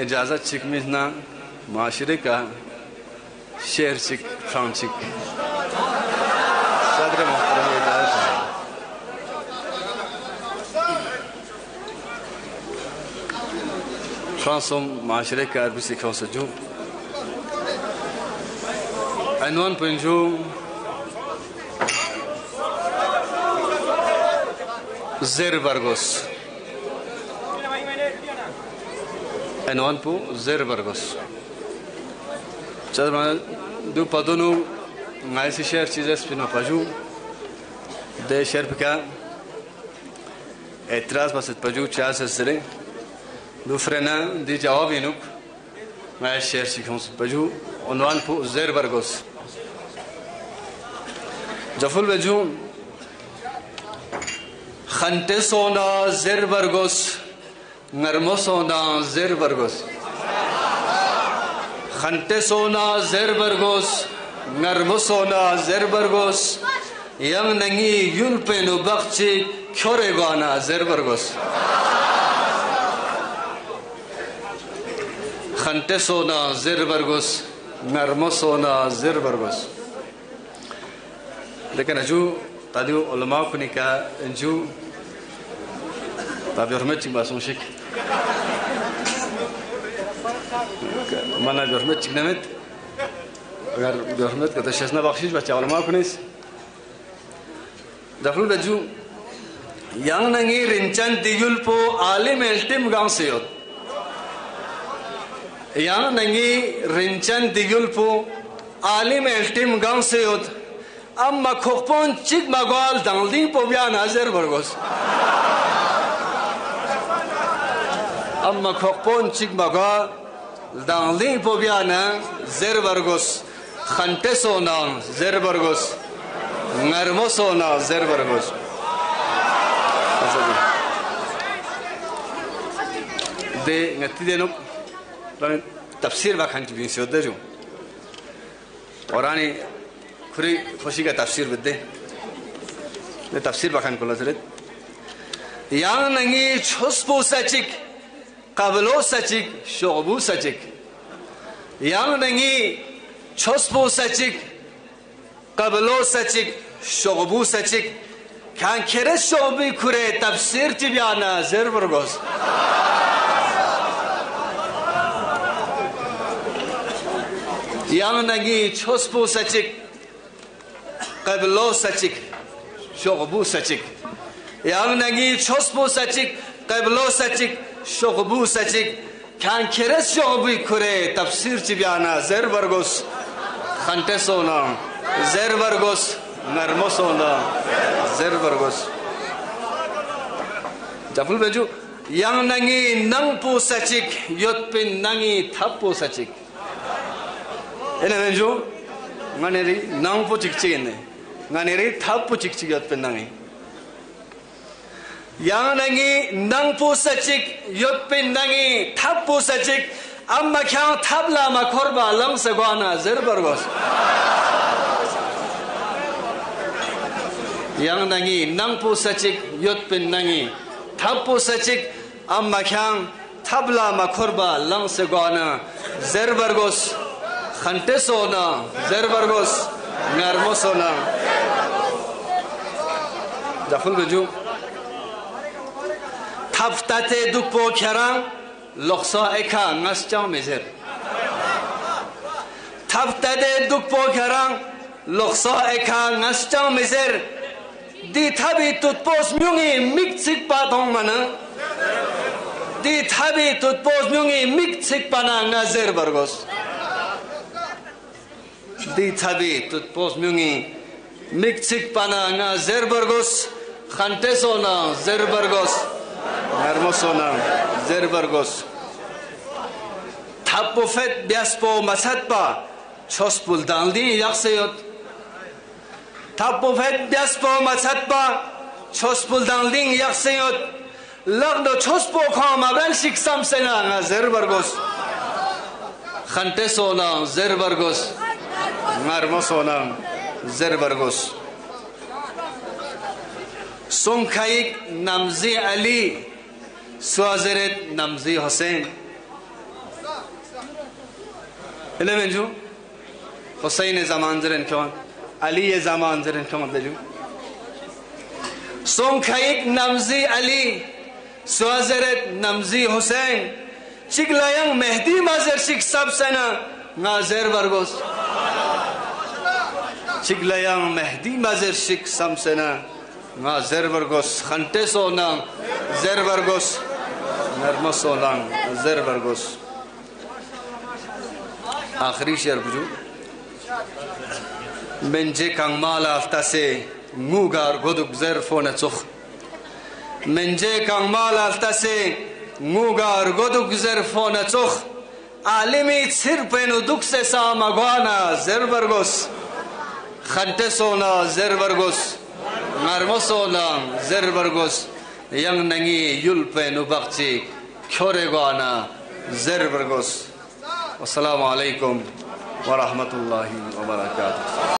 इजाज़त चिक मिजना माशरे का शेर चिक फ्रांचिक सदर मोहतरम इजाज़त फ्रांसों माशरे का अरबी सिखाओ सजू عنوان पंजू زر برگوس عنوان پو زر برگوس چند من دو پدونو عایسی شهر چیزه سپینو پجو ده شهر بکا اعتراض بسید پجو چاس سره دو فرنا دی جوابی نوک عایس شهر چیکونس پجو عنوان پو زر برگوس جفول بجو خنته سونا زر برگوس نرمو سونا زر برگوس خنته سونا زر برگوس نرمو سونا زر برگوس یم ننگی یول پینو بخچی کره گانا زر برگوس خنته سونا زر برگوس نرمو سونا زر برگوس लेकिन अजू तादियो उलमा कुनी का अंजू ताबी हरमत चिंग बासों शिक मना हरमत चिंग नमत अगर हरमत का तशस्ना बख्शिश बच्चा उलमा कुनीस दफल अजू यांग नंगी रिंचन दियुल पो आलिम एल्टिम गांव से योद यांग नंगी रिंचन दियुल पो आलिम एल्टिम गांव से योद अम्मा खोपन चिक मगवाल दंगली पोबिया नजर बरगोस अम्मा खोपन चिक मगवाल दंगली पोबिया नजर बरगोस खंटे सोना जर बरगोस नरमो सोना जर बरगोस दे नती देनो तफसीर वाखंत बिंसियो दे जो और आने खुरी खुशी का तफसीर बदे ने तफसीर बखान को लजरत यांग नंगी छुस्पो सचिक कबलो सचिक शोबू सचिक यांग नंगी छुस्पो सचिक कबलो सचिक शोबू सचिक खान खेरे शोबी खुरे तफसीर चिबियाना जर बरगोस यांग नंगी छुस्पो सचिक कबलो सचिक शोबू सचिक यांग नंगी छुस्पो सचिक कबलो सचिक शोबू सचिक खान खेरस शोबी खुरे तफसीर चिबियाना जर बरगोस खंटे सोना जर बरगोस नरमो सोना जर बरगोस जफुल बेजू यांग नंगी नंग पो सचिक योत पिन नंगी थप पो सचिक इन्हें बेजू मनेरी नंग पो चिक चिकने nganery thapu chik chik yot penangi yang nangi nang pu sachik yot penangi thapu sachik amma khyang thabla ma khorba lang sagwana zer bargos yang nangi nang pu sachik yot penangi thapu sachik amma khyang thabla ma khorba lang sagwana zer bargos khante sona zer bargos ngarmo sona दफुल बजू थाफ्ताते दुपो खेरां लक्सा एका नस्चां major थाफ्ताते दुपो खेरां लक्सा एका नस्चां measure the थाबी तुतपोस म्युंगी मिक्सिक पातों मना दी थाबी तुतपोस म्युंगी मिक्सिक पाना नजर बरगोस दी थाबी तुतपोस म्युंगी मिक्सिक पाना नजर बरगोस खंटे सोना जर बरगोस नरमो सोना जर बरगोस थापो फेट ब्यासपो मसतपा छोस्पुल दांदी याक्सेयोत थापो फेट ब्यासपो मसतपा छोस्पुल दांदी याक्सेयोत लगदो छोस्पो खा माबेल शिक्षम सेना जर बरगोस खंटे सोना जर बरगोस नरमो सोना जर बरगोस Sonkaik Namzi Ali Suazeret Namzi Hussein Elemenju Hussein zaman zeren kawan Ali zaman zeren kawan beju Song Khaik Namzi Ali Suazeret Namzi Hussein Chiklayang Mehdi Mazer Shik Sab Sana Ngazer Vargos Chiklayang Mehdi Mazer Shik Sam Sana Ngazer Vargos Khante Sonang Zer Vargos Narma Sonang Zer Vargos आखिरी शेर बुझू मंजे कांगमाल आफ्ता से मुगार गोदुक ज़रफ़ो नचुख मंजे कांगमाल आफ्ता से मुगार गोदुक ज़रफ़ो नचुख आलिमी सिर पेनु दुख से सामगवाना ज़रबरगोस खंटे सोना ज़रबरगोस नरमो सोना ज़रबरगोस यंग नंगी युल पेनु बख्ची खोरेगवाना ज़रबरगोस अस्सलामु अलैकुम व रहमतुल्लाहि व बरकातुहू।